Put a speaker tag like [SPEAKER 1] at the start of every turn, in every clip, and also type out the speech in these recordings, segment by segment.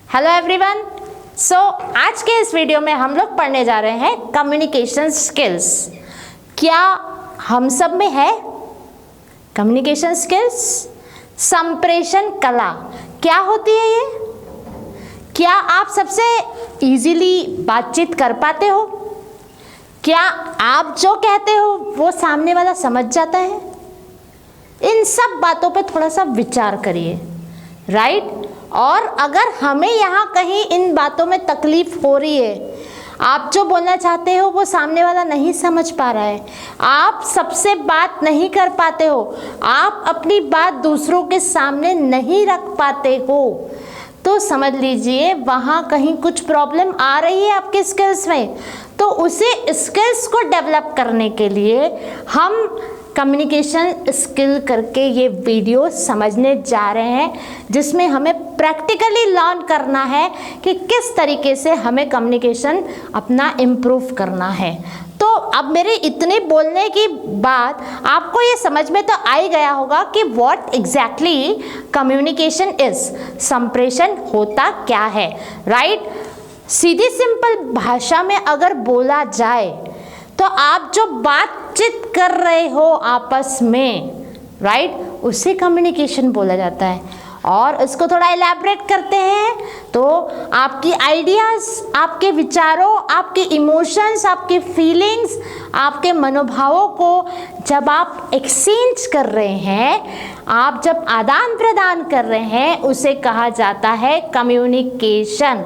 [SPEAKER 1] Hello everyone. सो आज के इस वीडियो में हम लोग पढ़ने जा रहे हैं कम्युनिकेशन स्किल्स। क्या हम सब में है कम्युनिकेशन स्किल्स? संप्रेषण कला क्या होती है ये? क्या आप सबसे इजीली बातचीत कर पाते हो? क्या आप जो कहते हो वो सामने वाला समझ जाता है? इन सब बातों पे थोड़ा सा विचार करिए, राइट? और अगर हमें यहाँ कहीं इन बातों में तकलीफ हो रही है, आप जो बोलना चाहते हो वो सामने वाला नहीं समझ पा रहा है, आप सबसे बात नहीं कर पाते हो, आप अपनी बात दूसरों के सामने नहीं रख पाते हो, तो समझ लीजिए वहाँ कहीं कुछ प्रॉब्लम आ रही है आपके स्किल्स में। तो उसे स्किल्स को डेवलप करने के लिए हम कम्युनिकेशन स्किल करके ये वीडियो समझने जा रहे हैं, जिसमें हमें प्रैक्टिकली लर्न करना है कि किस तरीके से हमें कम्युनिकेशन अपना इम्प्रूव करना है। तो अब मेरे इतने बोलने की बात आपको ये समझ में तो आ ही गया होगा कि व्हाट एग्जैक्टली कम्युनिकेशन इज, संप्रेषण होता क्या है, राइट? सीधी सिंपल भाषा में अगर बोला जाए तो आप जो बातचीत कर रहे हो आपस में, राइट, उसे कम्युनिकेशन बोला जाता है। और इसको थोड़ा इलैबोरेट करते हैं तो आपकी आइडियाज़, आपके विचारों, आपके इमोशंस, आपके फीलिंग्स, आपके मनोभावों को जब आप एक्सचेंज कर रहे हैं, आप जब आदान प्रदान कर रहे हैं, उसे कहा जाता है कम्युनिकेशन,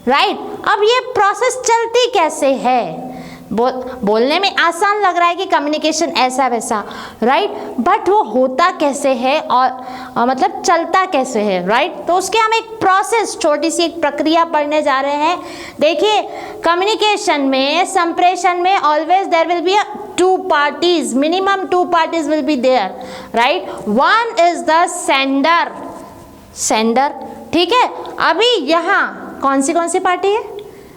[SPEAKER 1] राइट? अब ये प्रोसेस चलती कैसे है? बोलने में आसान लग रहा है कि कम्युनिकेशन ऐसा वैसा, राइट? बट वो होता कैसे है और मतलब चलता कैसे है, राइट? तो उसके हम एक प्रोसेस, छोटी सी एक प्रक्रिया पढ़ने जा रहे हैं। देखिए, कम्युनिकेशन में, संप्रेषण में always there will be two parties, minimum two parties will be there, right? One is the sender, ठीक है? अभी यहाँ कौन सी पार्टी है?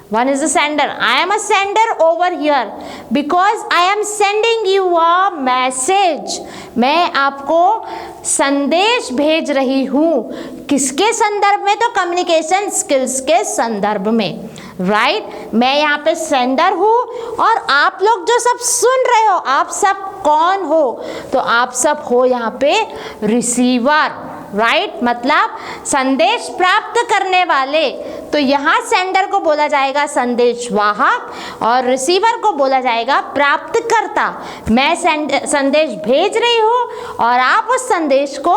[SPEAKER 1] One is the sender. I am a sender over here because I am sending you a message. मैं आपको संदेश भेज रही हूँ। किसके संदर्भ में? तो कम्युनिकेशन स्किल्स के संदर्भ में, राइट? मैं यहाँ पे सेंडर हूँ और आप लोग जो सब सुन रहे हो, आप सब कौन हो? तो आप सब हो यहाँ पे रिसीवर, राइट? मतलब संदेश प्राप्त करने वाले। तो यहाँ सेंडर को बोला जाएगा संदेश वाहक और रिसीवर को बोला जाएगा प्राप्तकर्ता। मैं संदेश भेज रही हूँ और आप उस संदेश को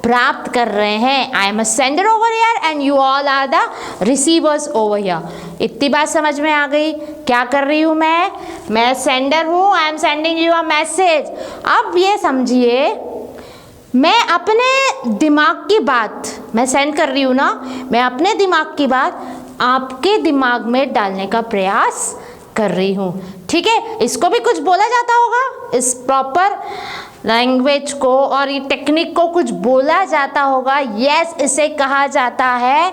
[SPEAKER 1] प्राप्त कर रहे हैं। I am a sender over here and you all are the receivers over here. इतनी बात समझ में आ गई? क्या कर रही हूँ मैं सेंडर हूँ, I am sending you a message. अब ये समझिए, मैं अपने दिमाग की बात मैं सेंड कर रही हूँ ना, मैं अपने दिमाग की बात आपके दिमाग में डालने का प्रयास कर रही हूँ, ठीक है? इसको भी कुछ बोला जाता होगा, इस प्रॉपर लैंग्वेज को और ये टेक्निक को कुछ बोला जाता होगा। यस, इसे कहा जाता है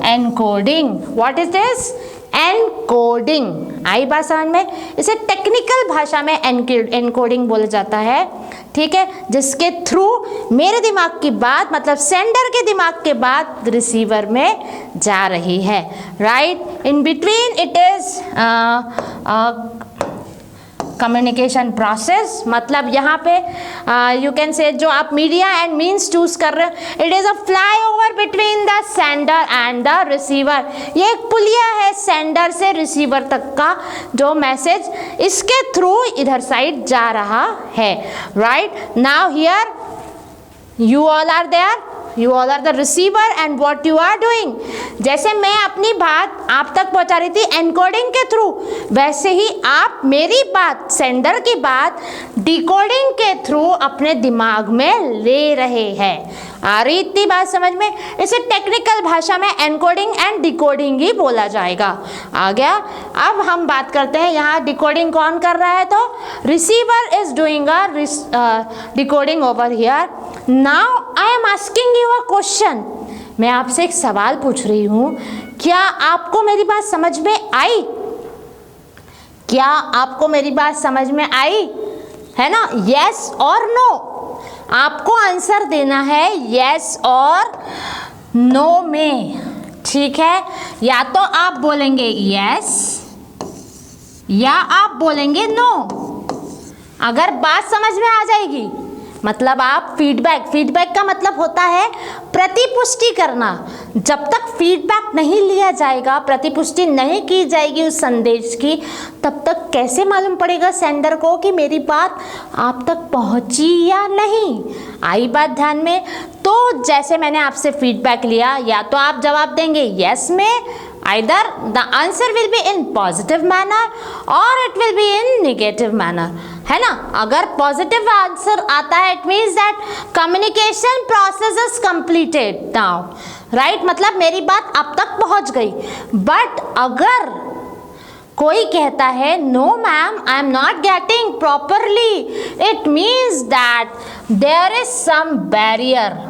[SPEAKER 1] encoding. What is this? Encoding. आई बात समझ में? इसे टेक्निकल भाषा में एनकोडिंग बोला जाता है, ठीक है? जिसके थ्रू मेरे दिमाग की बात, मतलब सेंडर के दिमाग के बात रिसीवर में जा रही है, right? In between it is communication process. मतलब यहाँ पे यू कैन से जो आप मीडिया एंड मीन्स चूज कर रहे हो, it is a fly over between the sender and the receiver. ये एक पुलिया है सेंडर से रिसीवर तक का, जो मैसेज इसके थ्रू इधर साइड जा रहा है, right? Now here you all are there, you all are the receiver and what you are doing। जैसे मैं अपनी बात आप तक पहुंचा रही थी एनकोडिंग के थ्रू, वैसे ही आप मेरी बात, सेंडर की बात डिकोडिंग के थ्रू अपने दिमाग में ले रहे हैं। आ रही इतनी बात समझ में? इसे टेक्निकल भाषा में एनकोडिंग एंड डिकोडिंग ही बोला जाएगा। आ गया? अब हम बात करते हैं यहाँ डिकोडिंग कौन कर रहा है? तो receiver is doing a decoding over here. Now I am asking you a question. मैं आपसे एक सवाल पूछ रही हूँ, क्या आपको मेरी बात समझ में आई? क्या आपको मेरी बात समझ में आई है ना? यस और नो। आपको आंसर देना है यस और नो में, ठीक है, या तो आप बोलेंगे यस या आप बोलेंगे नो। अगर बात समझ में आ जाएगी मतलब आप फीडबैक का मतलब होता है प्रतिपुष्टि करना। जब तक फीडबैक नहीं लिया जाएगा, प्रतिपुष्टि नहीं की जाएगी उस संदेश की, तब तक कैसे मालूम पड़ेगा सेंडर को कि मेरी बात आप तक पहुंची या नहीं। आई बात ध्यान में। तो जैसे मैंने आपसे फीडबैक लिया, या तो आप जवाब देंगे यस में, either the answer will be in positive manner or it will be in negative manner, है ना। अगर पॉजिटिव आंसर आता है it means that communication process is completed now, right, मतलब मेरी बात अब तक पहुंच गई। बट अगर कोई कहता है no ma'am I am not getting properly, it means that there is some barrier.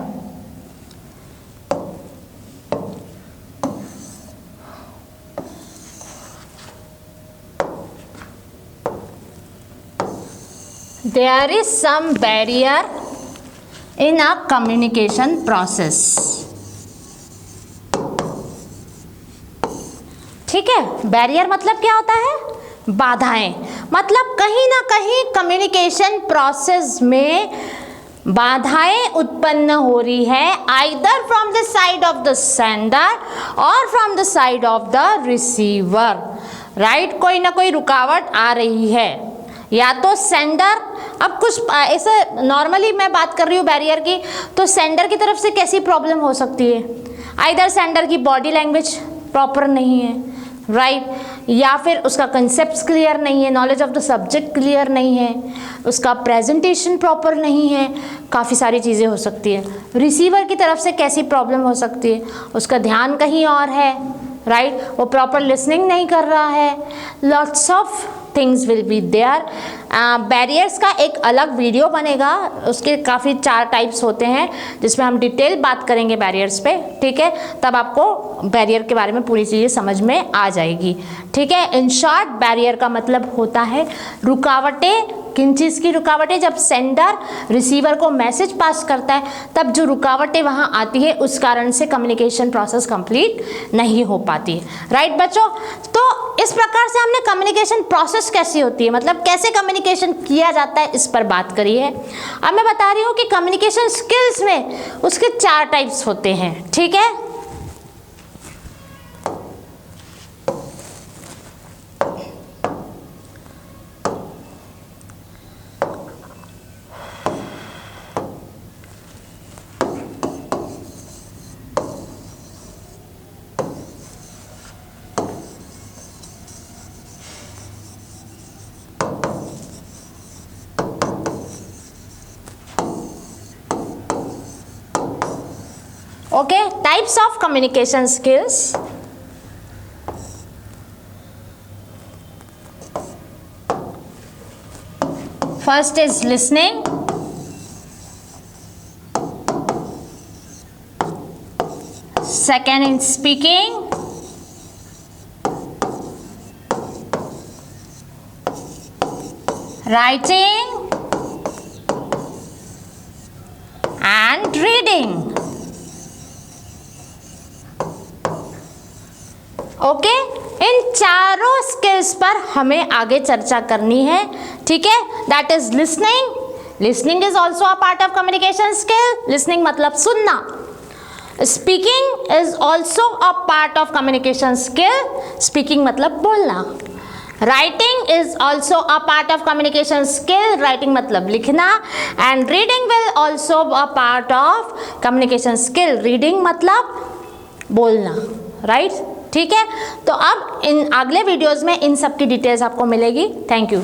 [SPEAKER 1] There is some barrier in a communication process. ठीक है, बैरियर मतलब क्या होता है? बाधाएं। मतलब कहीं ना कहीं कम्युनिकेशन प्रोसेस में बाधाएं उत्पन्न हो रही है, either from the side of the sender और from the side of the receiver, right. कोई ना कोई रुकावट आ रही है, या तो सेंडर, अब कुछ ऐसे नॉर्मली मैं बात कर रही हूँ बैरियर की, तो सेंडर की तरफ से कैसी प्रॉब्लम हो सकती है? आइदर सेंडर की बॉडी लैंग्वेज प्रॉपर नहीं है, राइट, या फिर उसका कंसेप्ट्स क्लियर नहीं है, knowledge of the subject clear नहीं है, उसका प्रेजेंटेशन प्रॉपर नहीं है, काफ़ी सारी चीज़ें हो सकती है। रिसीवर की तरफ से कैसी प्रॉब्लम हो सकती है? उसका ध्यान कहीं और है, राइट, वो प्रॉपर लिसनिंग नहीं कर रहा है, lots of things will be there. Barriers का एक अलग वीडियो बनेगा, उसके काफ़ी 4 टाइप्स होते हैं जिसमें हम डिटेल बात करेंगे बैरियर्स पे, ठीक है, तब आपको बैरियर के बारे में पूरी चीज़ें समझ में आ जाएगी, ठीक है। इन शॉर्ट बैरियर का मतलब होता है रुकावटें। किन चीज़ की रुकावटें? जब सेंडर रिसीवर को मैसेज पास करता है तब जो रुकावटें वहाँ आती है उस कारण से कम्युनिकेशन प्रोसेस कंप्लीट नहीं हो पाती है, राइट बच्चों। तो इस प्रकार से हमने कम्युनिकेशन प्रोसेस कैसी होती है, मतलब कैसे कम्युनिकेशन किया जाता है, इस पर बात करी है। अब मैं बता रही हूँ कि कम्युनिकेशन स्किल्स में उसके 4 टाइप्स होते हैं, ठीक है। Okay, types of communication skills. First is listening. Second is speaking. Writing and reading. Okay, इन चारों स्किल्स पर हमें आगे चर्चा करनी है, ठीक है। That is listening. Listening is also a part of communication skill. Listening मतलब सुनना। Speaking is also a part of communication skill. Speaking मतलब बोलना। Writing is also a part of communication skill. Writing मतलब लिखना। And reading will also a part of communication skill. Reading मतलब बोलना, right, ठीक है। तो अब इन अगले वीडियोस में इन सब की डिटेल्स आपको मिलेगी। Thank you.